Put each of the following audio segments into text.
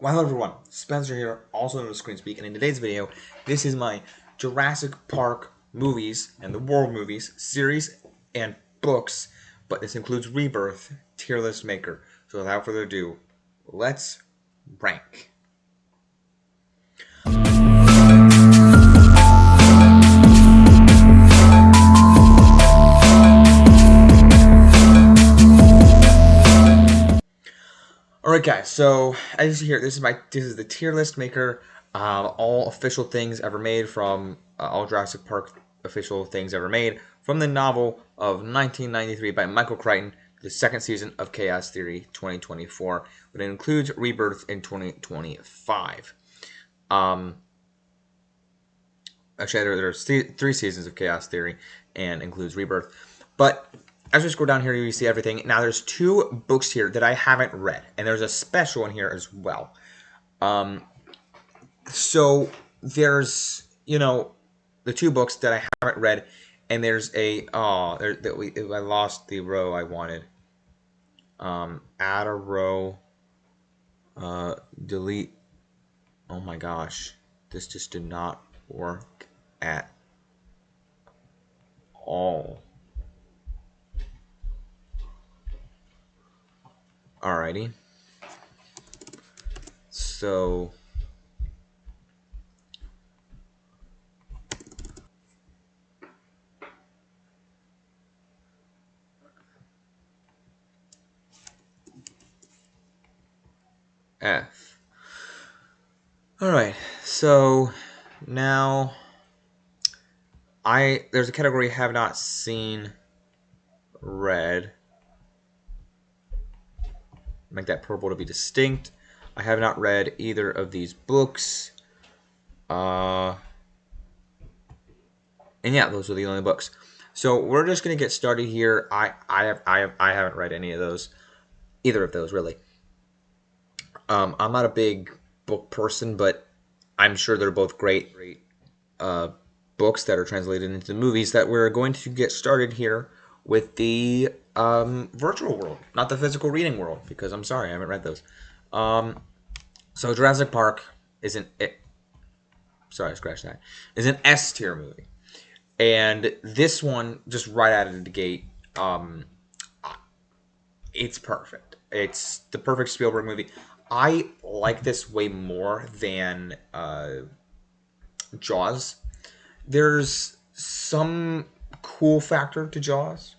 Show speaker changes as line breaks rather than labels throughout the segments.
Well, hello everyone, Spencer here, also known as Screen Speak, and in today's video, this is my Jurassic Park movies and the World movies series and books, but this includes Rebirth, tier list maker. So without further ado, let's rank. Alright guys, so as you see here, this is the tier list maker. All official things ever made from all Jurassic Park official things ever made from the novel of 1993 by Michael Crichton, the second season of Chaos Theory 2024, but it includes Rebirth in 2025. Actually, there's three seasons of Chaos Theory and includes Rebirth, but as we scroll down here, you see everything. Now, there's two books here that I haven't read, and there's a special one here as well. So there's, the two books that I haven't read, and there's I lost the row I wanted. Add a row, delete. Oh my gosh, this just did not work at all. Alrighty. So F. Alright, so now there's a category have not seen read. Make that purple to be distinct. I have not read either of these books. And yeah, those are the only books. So we're just gonna get started here. I haven't read any of those, either of those really. I'm not a big book person, but I'm sure they're both great books that are translated into movies. That we're going to get started here with the virtual world, not the physical reading world, because I'm sorry, I haven't read those. So Jurassic Park is an S tier movie, and this one, just right out of the gate, it's perfect. It's the perfect Spielberg movie. I like this way more than Jaws. There's some cool factor to Jaws.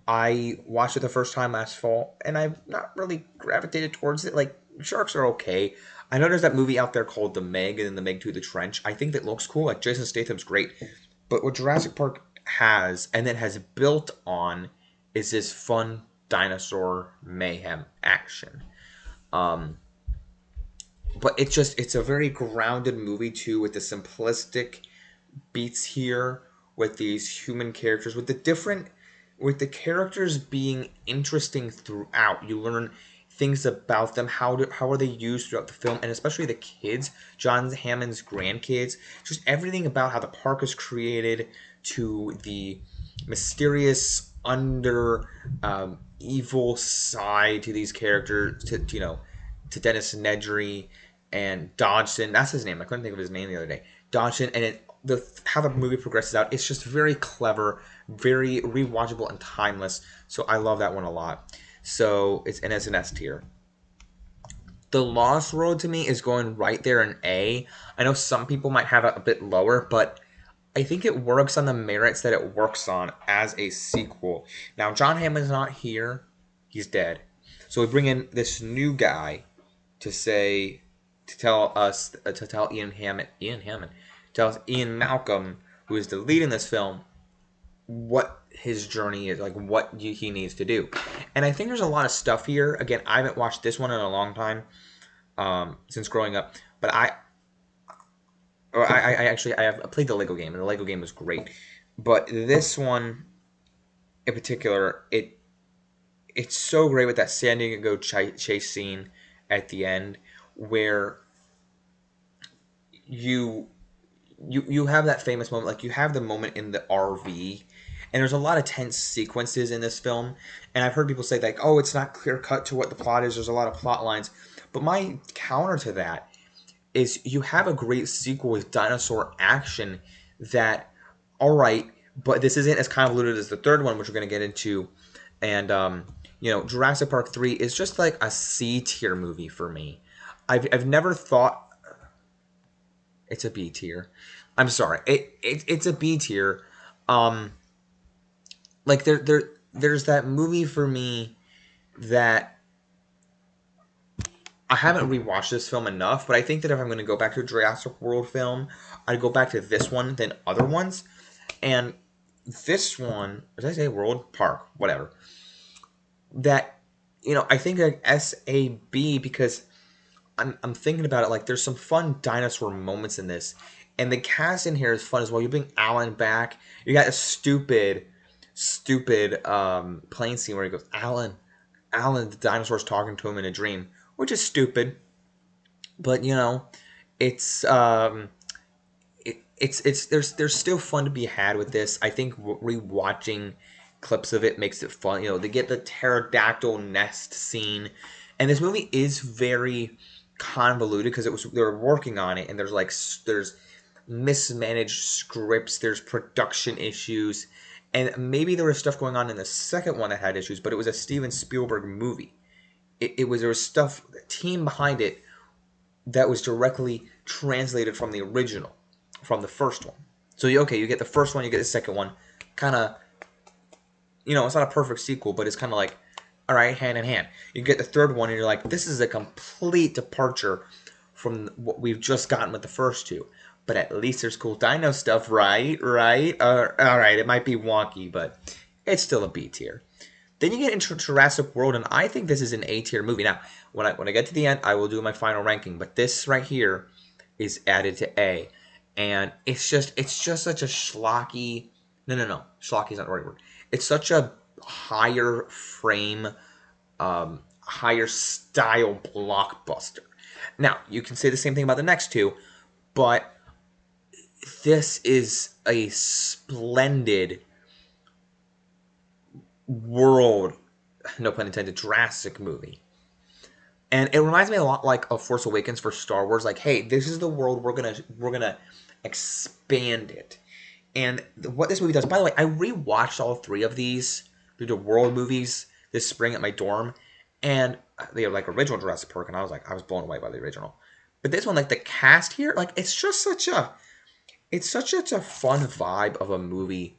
I watched it the first time last fall, and I've not really gravitated towards it. Like, sharks are okay. I know there's that movie out there called The Meg and then The Meg 2: The Trench. I think that looks cool. Like, Jason Statham's great. But what Jurassic Park has, and then has built on, is this fun dinosaur mayhem action. But it's a very grounded movie, too, with the simplistic beats here, with these human characters, with the characters being interesting throughout. You learn things about them, how are they used throughout the film, and especially the kids, John Hammond's grandkids, just everything about how the park is created, to the mysterious evil side to these characters, to Dennis Nedry and Dodgson. That's his name. I couldn't think of his name the other day. Dodgson, and how the movie progresses out, it's just very clever, very rewatchable and timeless. So I love that one a lot. So it's an S tier. The Lost Road to me is going right there in A. I know some people might have it a bit lower, but I think it works on the merits that it works on as a sequel. Now, John Hammond's not here. He's dead. So we bring in this new guy to tell Ian Malcolm, who is the lead in this film, what his journey is, like what he needs to do. And I think there's a lot of stuff here. Again, I haven't watched this one in a long time, since growing up, but I have played the Lego game, and the Lego game was great. But this one in particular, it's so great with that San Diego chase scene at the end, where you have that famous moment. Like, you have the moment in the RV, and there's a lot of tense sequences in this film, and I've heard people say, like, oh, it's not clear cut to what the plot is, there's a lot of plot lines, But my counter to that is you have a great sequel with dinosaur action that, all right, but this isn't as convoluted as the third one, which we're going to get into. And, Jurassic Park 3 is just like a C tier movie for me. I've never thought it's a B tier. I'm sorry. It's a B tier. Um, like there's that movie for me that I haven't rewatched this film enough, but I think that if I'm going to go back to a Jurassic World film, I'd go back to this one than other ones. And this one, did I say World Park? Whatever. That, I think like SAB because I'm thinking about it like there's some fun dinosaur moments in this. And the cast in here is fun as well. You bring Alan back. You got a stupid plane scene where he goes, Alan, the dinosaur's talking to him in a dream, which is stupid. But it's there's still fun to be had with this. I think rewatching clips of it makes it fun. They get the pterodactyl nest scene, and this movie is very convoluted because they were working on it, and there's mismanaged scripts, there's production issues, and maybe there was stuff going on in the second one that had issues, but it was a Steven Spielberg movie. There was stuff, the team behind it that was directly translated from the original, from the first one. So you get the first one, you get the second one, kind of, it's not a perfect sequel, but it's kind of like, all right, hand in hand. You get the third one, and you're like, this is a complete departure from what we've just gotten with the first two. But at least there's cool dino stuff, right? Right? All right, it might be wonky, but it's still a B tier. Then you get into Jurassic World, and I think this is an A tier movie. Now, when I get to the end, I will do my final ranking, but this right here is added to A, and it's just such a schlocky. No, schlocky is not the right word. It's such a higher frame, higher style blockbuster. Now, you can say the same thing about the next two, but this is a splendid world, no pun intended, Jurassic movie. And it reminds me a lot like of Force Awakens for Star Wars. Like, hey, this is the world, we're gonna expand it. And what this movie does, by the way, I rewatched all three of these, the world movies, this spring at my dorm, and they are like original Jurassic Park, and I was blown away by the original. But this one, like the cast here, like it's such a fun vibe of a movie.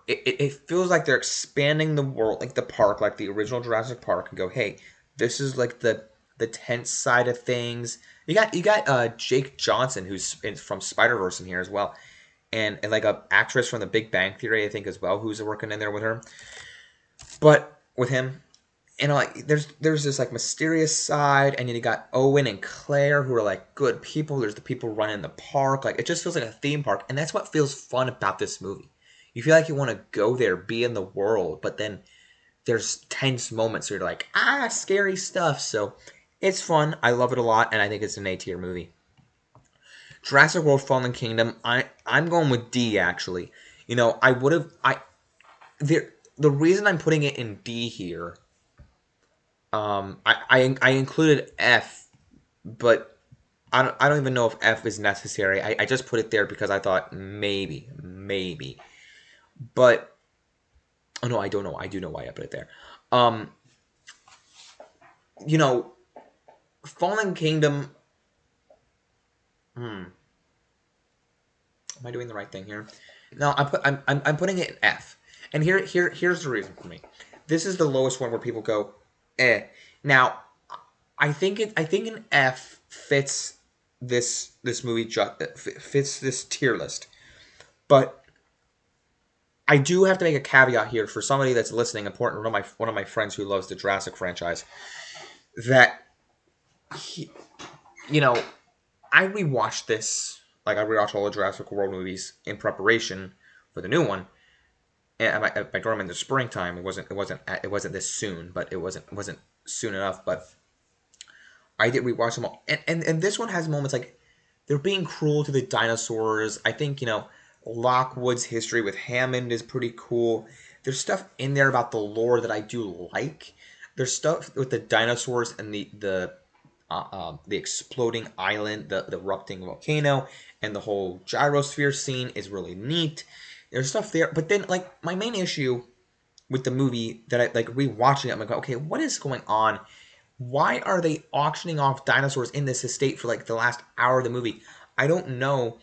It feels like they're expanding the world, like the park, like the original Jurassic Park, and go, hey, this is like the tense side of things. You got Jake Johnson, who's from Spider-Verse in here as well, and like a actress from The Big Bang Theory, I think as well, who's working in there with her. But with him, like there's this like mysterious side, and then you got Owen and Claire who are like good people. There's the people running the park. Like it just feels like a theme park, and that's what feels fun about this movie. You feel like you want to go there, be in the world, but then there's tense moments where you're like, scary stuff. So it's fun. I love it a lot, and I think it's an A tier movie. Jurassic World Fallen Kingdom, I'm going with D actually. The reason I'm putting it in D here, I included F, but I don't even know if F is necessary. I just put it there because I thought maybe. But oh no, I don't know. I do know why I put it there. Fallen Kingdom. Am I doing the right thing here? No, I'm putting it in F. And here's the reason for me. This is the lowest one where people go, eh. Now, I think an F fits this movie, fits this tier list. But I do have to make a caveat here for somebody that's listening, important, one of my friends who loves the Jurassic franchise, that I rewatched this, like I rewatched all the Jurassic World movies in preparation for the new one, and at my dorm in the springtime. It wasn't this soon, but it wasn't soon enough. But I did rewatch them all, and this one has moments like they're being cruel to the dinosaurs. I think Lockwood's history with Hammond is pretty cool. There's stuff in there about the lore that I do like. There's stuff with the dinosaurs and the the exploding island, the erupting volcano, and the whole gyrosphere scene is really neat. There's stuff there, but then like my main issue with the movie that I like rewatching it, I'm like, okay, what is going on? Why are they auctioning off dinosaurs in this estate for like the last hour of the movie? I don't know.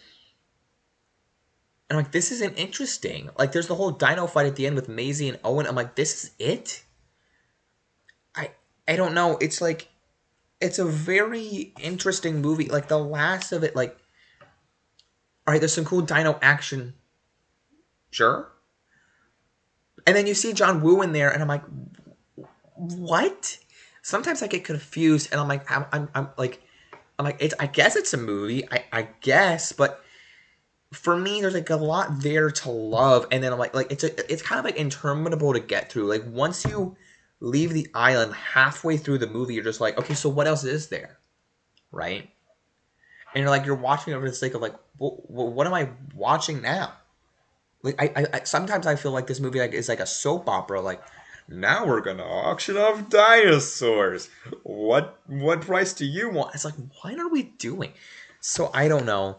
And I'm like, this isn't interesting. Like, there's the whole dino fight at the end with Maisie and Owen. I'm like, this is it? I I don't know. It's like it's a very interesting movie. Like the last of it, like, all right, there's some cool dino action, sure. And then you see John Woo in there, and I'm like, what? Sometimes I get confused, and I'm like, it's. I guess it's a movie. I guess, but for me, there's like a lot there to love, and then I'm like it's kind of like interminable to get through. Like once you leave the island halfway through the movie, you're just like, okay, so what else is there, right? And you're like you're watching it for the sake of like, what am I watching now? Like I sometimes I feel like this movie like is like a soap opera. Like now we're gonna auction off dinosaurs. What price do you want? It's like what are we doing? So I don't know,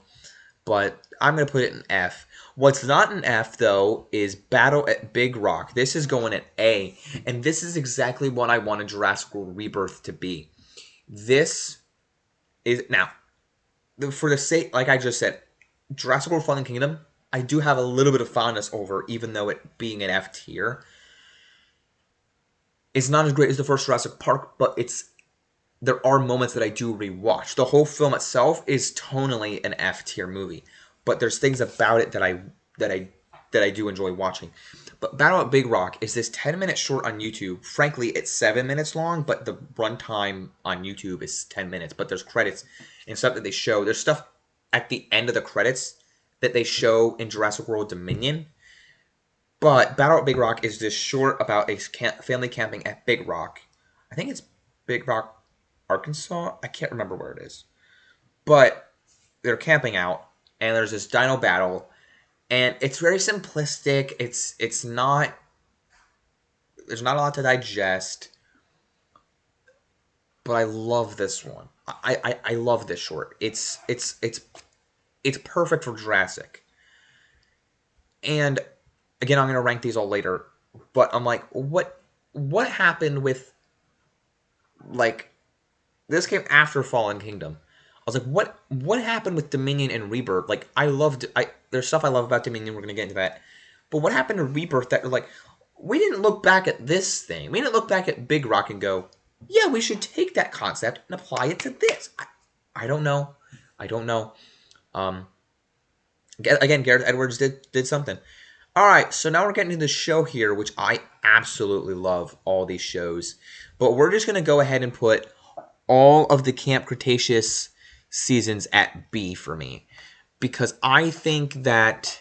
but I'm gonna put it in F. What's not an F though is Battle at Big Rock. This is going at A, and this is exactly what I wanted Jurassic World Rebirth to be. This is now for the sake, like I just said, Jurassic World Fallen Kingdom. I do have a little bit of fondness over, even though it being an F tier. It's not as great as the first Jurassic Park, but there are moments that I do rewatch. The whole film itself is tonally an F tier movie, but there's things about it that I do enjoy watching. But Battle at Big Rock is this 10-minute short on YouTube. Frankly, it's 7 minutes long, but the runtime on YouTube is 10 minutes. But there's credits and stuff that they show. There's stuff at the end of the credits that they show in Jurassic World Dominion. But Battle at Big Rock is this short about a family camping at Big Rock. I think it's Big Rock, Arkansas. I can't remember where it is. But they're camping out, and there's this dino battle, and it's very simplistic. It's not. There's not a lot to digest. But I love this one. I love this short. It's perfect for Jurassic. And again, I'm gonna rank these all later. But I'm like, what happened with like this came after Fallen Kingdom. I was like, what happened with Dominion and Rebirth? Like there's stuff I love about Dominion, we're gonna get into that. But what happened to Rebirth that like we didn't look back at this thing. We didn't look back at Big Rock and go, yeah, we should take that concept and apply it to this. I don't know. I don't know. Again, Gareth Edwards did something. All right, so now we're getting to the show here, which I absolutely love all these shows. But we're just going to go ahead and put all of the Camp Cretaceous seasons at B for me. Because I think that...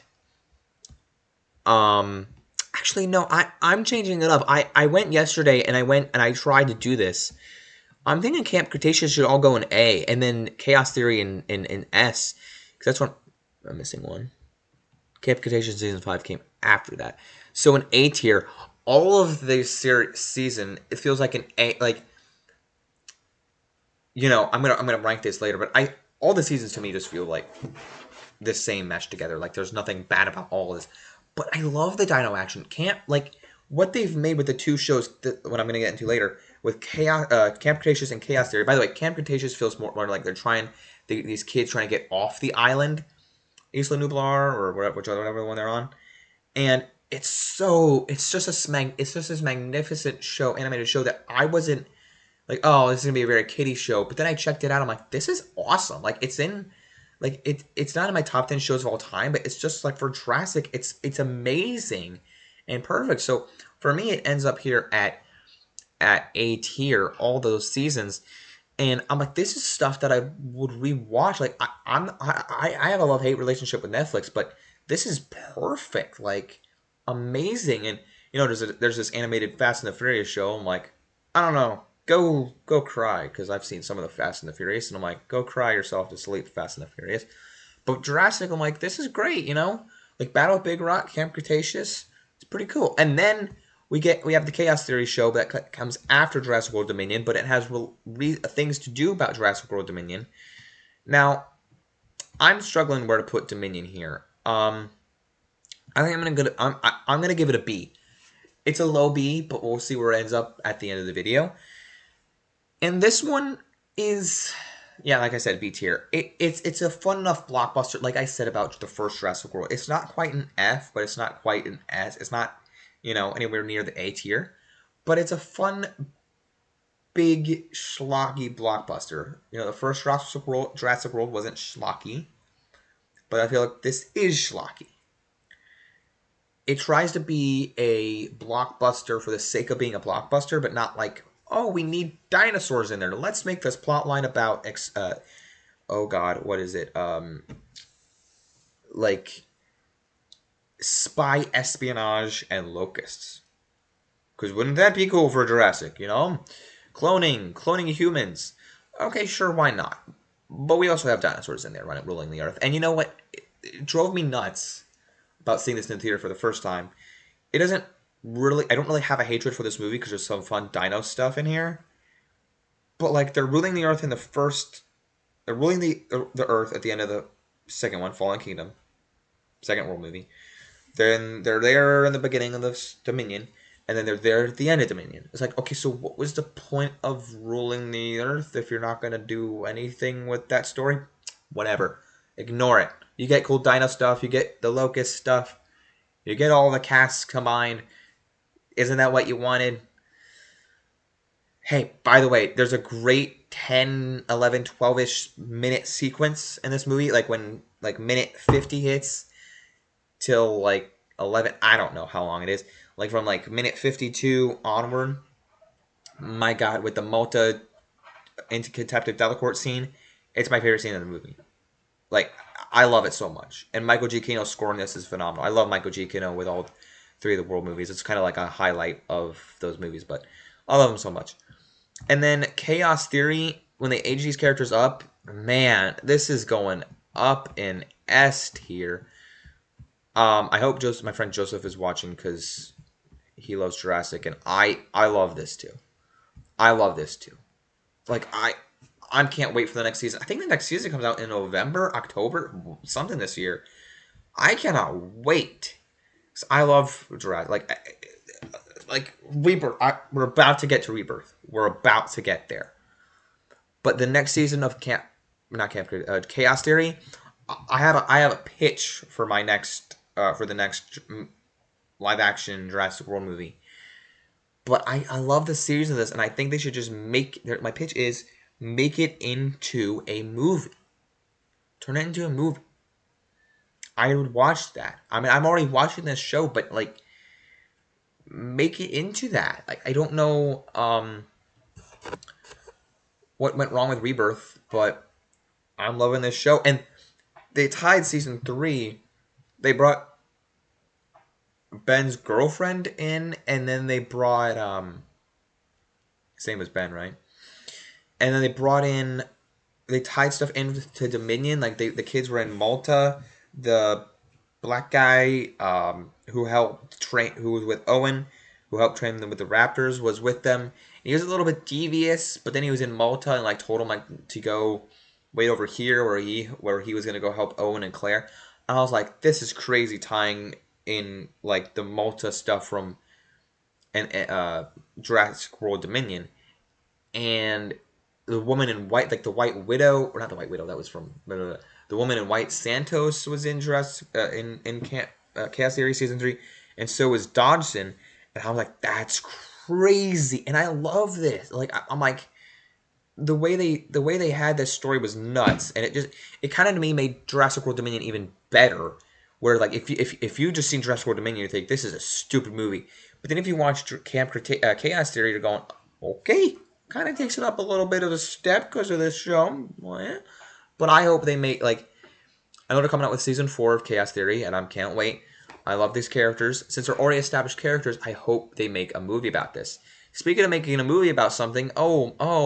actually, no, I'm changing it up. I went yesterday and I tried to do this. I'm thinking Camp Cretaceous should all go in A, and then Chaos Theory in S. Because that's what... I'm missing one. Camp Cretaceous Season 5 came after that. So in A tier, all of the season, it feels like an A, like, you know, I'm gonna rank this later, but all the seasons to me just feel like the same mesh together. Like there's nothing bad about all of this. But I love the dino action. Like what they've made with the two shows that what I'm gonna get into later with Camp Cretaceous and Chaos Theory. By the way, Camp Cretaceous feels more like they're these kids trying to get off the island. Isla Nublar or whatever one they're on, and it's just this magnificent show, animated show that I wasn't like, oh, this is gonna be a very kiddie show, but then I checked it out. I'm like, this is awesome. Like it's not in my top 10 shows of all time, but it's just like for Jurassic, it's amazing and perfect. So for me, it ends up here at A tier, all those seasons. And I'm like, this is stuff that I would rewatch. Like, I have a love-hate relationship with Netflix, but this is perfect, like, amazing. And you know, there's this animated Fast and the Furious show. I'm like, I don't know, go cry, because I've seen some of the Fast and the Furious, and I'm like, go cry yourself to sleep, Fast and the Furious. But Jurassic, I'm like, this is great, you know, like Battle of Big Rock, Camp Cretaceous, it's pretty cool. And then We have the Chaos Theory show that comes after Jurassic World Dominion, but it has things to do about Jurassic World Dominion. Now, I'm struggling where to put Dominion here. I think I'm gonna give it a B. It's a low B, but we'll see where it ends up at the end of the video. And this one is, yeah, like I said, B tier. It's a fun enough blockbuster. Like I said about the first Jurassic World, it's not quite an F, but it's not quite an S. It's not, anywhere near the A tier. But it's a fun, big, schlocky blockbuster. The first Jurassic World wasn't schlocky, but I feel like this is schlocky. It tries to be a blockbuster for the sake of being a blockbuster, but not like, oh, we need dinosaurs in there. Let's make this plot line about oh god, what is it? Like spy espionage and locusts. Because wouldn't that be cool for Jurassic, Cloning humans. Okay, sure, why not? But we also have dinosaurs in there ruling the earth. And you know what? It drove me nuts about seeing this in the theater for the first time. I don't really have a hatred for this movie because there's some fun dino stuff in here. But like they're ruling the earth they're ruling the earth at the end of the second one, Fallen Kingdom, second world movie. Then they're there in the beginning of the Dominion, and then they're there at the end of Dominion. It's like, okay, so what was the point of ruling the earth if you're not gonna do anything with that story? Whatever. Ignore it. You get cool dino stuff, you get the locust stuff, you get all the casts combined. Isn't that what you wanted? Hey, by the way, there's a great 10, 11, 12-ish minute sequence in this movie. Like when minute 50 hits till 11. I don't know how long it is. Like from minute 52 onward. My god, with the Malta interceptive Delacorte scene, it's my favorite scene in the movie. I love it so much. And Michael Giacchino's score in this is phenomenal. I love Michael Giacchino with all three of the world movies. It's kind of like a highlight of those movies, but I love them so much. And then Chaos Theory, when they age these characters up, man, this is going up in S tier. I hope my friend Joseph is watching because he loves Jurassic, and I love this too. I love this too. I can't wait for the next season. I think the next season comes out in November, October, something this year. I cannot wait. I love Jurassic. Rebirth. We're about to get to Rebirth. We're about to get there. But the next season of Chaos Theory, I have a pitch for my next for the next live action Jurassic World movie. But I love the series of this, and I think they should just my pitch is make it into a movie. Turn it into a movie. I would watch that. I mean, I'm already watching this show, but make it into that. I don't know what went wrong with Rebirth, but I'm loving this show. And they tied season 3. They brought Ben's girlfriend in, and then they brought his name was Ben, right? And then they tied stuff into Dominion. The kids were in Malta. The black guy who was with Owen, who helped train them with the Raptors, was with them. He was a little bit devious, but then he was in Malta and told him to go wait over here where he was gonna go help Owen and Claire. And I was like, this is crazy, tying in the Malta stuff from Jurassic World Dominion, and the woman in white, the White Widow, or not the White Widow, that was from the woman in white. Santos was in Jurassic Chaos Theory season 3, and so was Dodgson. And I was like, that's crazy, and I love this. I'm like, the way they had this story was nuts, and it kind of to me made Jurassic World Dominion even better. Where if you just seen Jurassic World Dominion, you think this is a stupid movie, but then if you watch Chaos Theory, you're going, okay, kind of takes it up a little bit of a step because of this show. Well, yeah. But I hope they make I know they're coming out with season 4 of Chaos Theory, and I can't wait. I love these characters. Since they're already established characters, I hope they make a movie about this. Speaking of making a movie about something, yikes.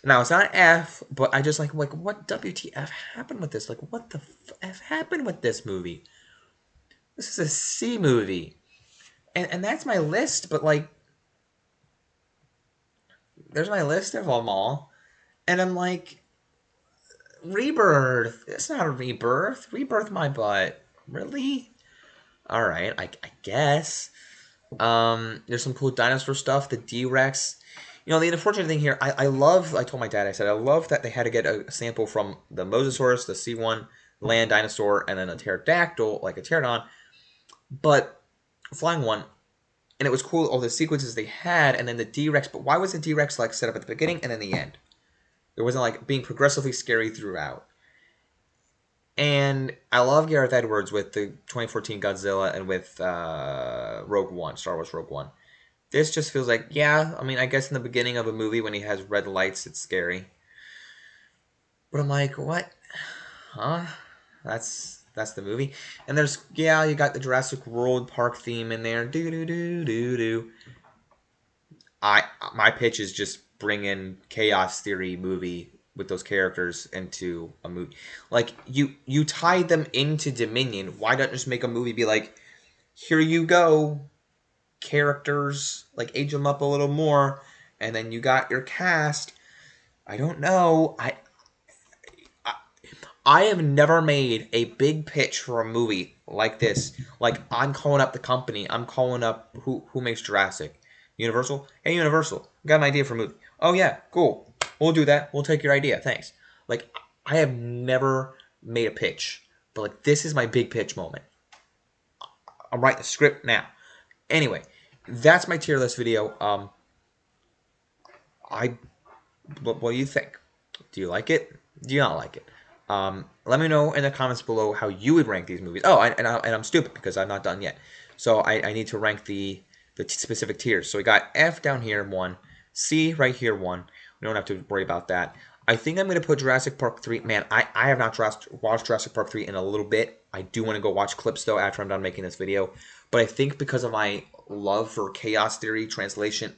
Now, it's not F, but I just what WTF happened with this? What the F happened with this movie? This is a C movie. And that's my list, but like, there's my list of them all. And I'm like, Rebirth. It's not a rebirth. Rebirth my butt. Really? Alright, I guess. There's some cool dinosaur stuff. The D-Rex. You know, the unfortunate thing here, I love, I told my dad, I said, I love that they had to get a sample from the Mosasaurus, the C1, land dinosaur, and then a pterodactyl, like a pterodon, but flying one. And it was cool, all the sequences they had, and then the D-Rex, but why was the D-Rex like set up at the beginning and then the end? It wasn't like being progressively scary throughout. And I love Gareth Edwards with the 2014 Godzilla and with Rogue One, Star Wars Rogue One. This just feels like, yeah, I mean, I guess in the beginning of a movie when he has red lights, it's scary. But I'm like, what? Huh? That's the movie. And there's, yeah, you got the Jurassic World Park theme in there. Do do do do do. My pitch is just bring in Chaos Theory movie with those characters into a movie. Like you tied them into Dominion. Why not just make a movie be like, here you go, characters, like age them up a little more, and then you got your cast. I don't know. I have never made a big pitch for a movie like this. Like, I'm calling up the company. I'm calling up who makes Jurassic. Universal? Hey, Universal, got an idea for a movie. Oh, yeah, cool. We'll do that. We'll take your idea. Thanks. Like, I have never made a pitch. But, like, this is my big pitch moment. I'm writing the script now. Anyway, that's my tier list video. What do you think? Do you like it? Do you not like it? Let me know in the comments below how you would rank these movies. Oh, and I'm stupid because I'm not done yet. So I need to rank the specific tiers. So we got F down here, 1. C right here, 1. We don't have to worry about that. I think I'm going to put Jurassic Park 3. Man, I have not watched Jurassic Park 3 in a little bit. I do want to go watch clips, though, after I'm done making this video. But I think because of my love for Chaos Theory translation,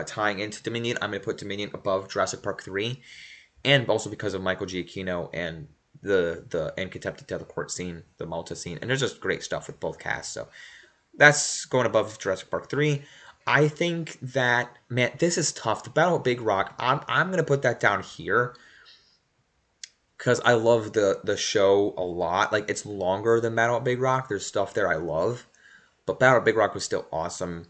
tying into Dominion, I'm going to put Dominion above Jurassic Park 3. And also because of Michael Giacchino and the and Contempt of Court scene, the Malta scene. And there's just great stuff with both casts. So that's going above Jurassic Park 3. I think that, man, this is tough. The Battle at Big Rock, I'm going to put that down here. Because I love the show a lot. Like, it's longer than Battle at Big Rock. There's stuff there I love. But Battle at Big Rock was still awesome.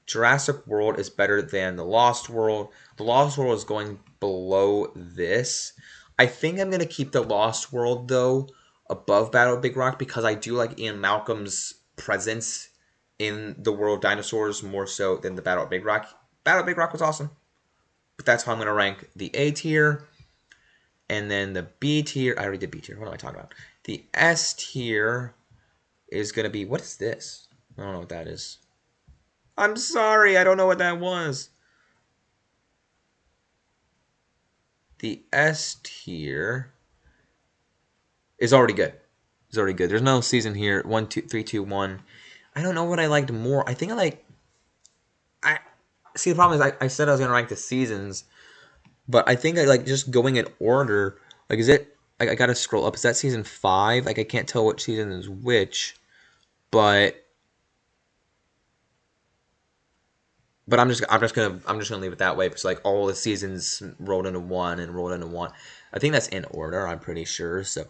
Jurassic World is better than The Lost World. The Lost World is going below this. I think I'm going to keep The Lost World, though, above Battle of Big Rock because I do like Ian Malcolm's presence in the world of dinosaurs more so than the Battle of Big Rock. Battle of Big Rock was awesome. But that's how I'm going to rank the A tier. And then the B tier. I already did B tier. What am I talking about? The S tier is going to be... What is this? I don't know what that is. I'm sorry. I don't know what that was. The S tier is already good. It's already good. There's no season here. 1, 2, 3, 2, 1. I don't know what I liked more. I think I like... See, the problem is I said I was going to rank the seasons, but I think I like just going in order. Like, is it... I got to scroll up. Is that season 5? Like, I can't tell which season is which, but I'm just gonna leave it that way because like all the seasons rolled into one and rolled into one. I think that's in order. I'm pretty sure. So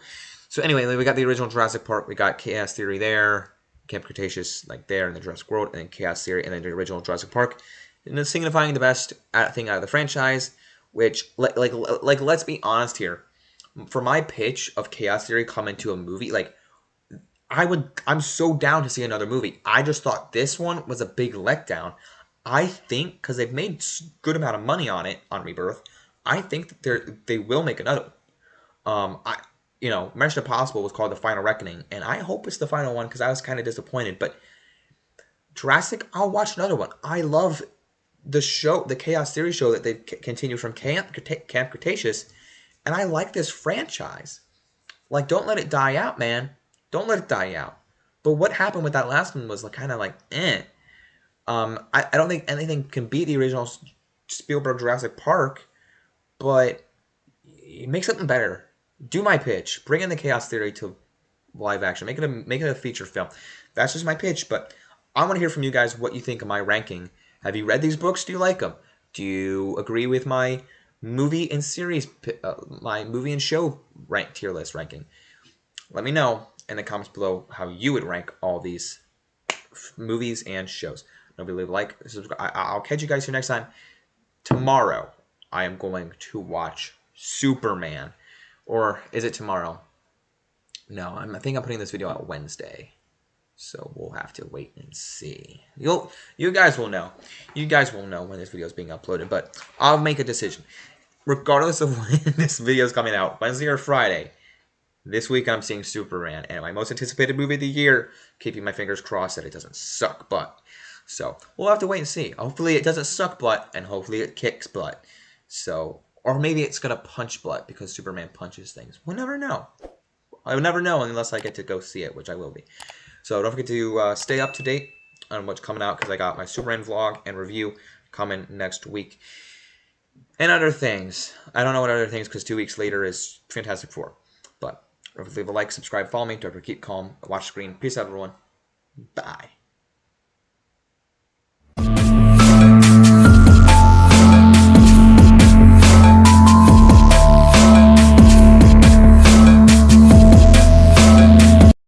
anyway, we got the original Jurassic Park. We got Chaos Theory there, Camp Cretaceous like there in the Jurassic World, and then Chaos Theory, and then the original Jurassic Park, and then signifying the best thing out of the franchise. Which like let's be honest here. For my pitch of Chaos Theory coming to a movie, like I'm so down to see another movie. I just thought this one was a big letdown. I think because they've made a good amount of money on it on Rebirth, I think that they will make another one. Mission Impossible was called The Final Reckoning, and I hope it's the final one because I was kind of disappointed. But Jurassic, I'll watch another one. I love the show, the Chaos Theory show that they continue from Camp Cretaceous, and I like this franchise. Like, don't let it die out, man. Don't let it die out. But what happened with that last one was kind of like, eh. I don't think anything can beat the original Spielberg Jurassic Park, but make something better. Do my pitch. Bring in the Chaos Theory to live action. Make it a feature film. That's just my pitch, but I want to hear from you guys what you think of my ranking. Have you read these books? Do you like them? Do you agree with my movie and series, my movie and show tier list ranking? Let me know in the comments below how you would rank all these movies and shows. Nobody leave a like, subscribe. I'll catch you guys here next time. Tomorrow, I am going to watch Superman. Or is it tomorrow? No, I think I'm putting this video out Wednesday. So we'll have to wait and see. You guys will know. You guys will know when this video is being uploaded, but I'll make a decision. Regardless of when this video is coming out, Wednesday or Friday, this week I'm seeing Superman, and my most anticipated movie of the year, keeping my fingers crossed that it doesn't suck butt. So we'll have to wait and see. Hopefully it doesn't suck butt, and hopefully it kicks butt. So, or maybe it's going to punch butt because Superman punches things. We'll never know. I will never know unless I get to go see it, which I will be. So don't forget to stay up to date on what's coming out, because I got my Superman vlog and review coming next week. And other things. I don't know what other things, because 2 weeks later is Fantastic Four. But leave a like, subscribe, follow me. Don't forget to keep calm, watch the screen. Peace out, everyone. Bye.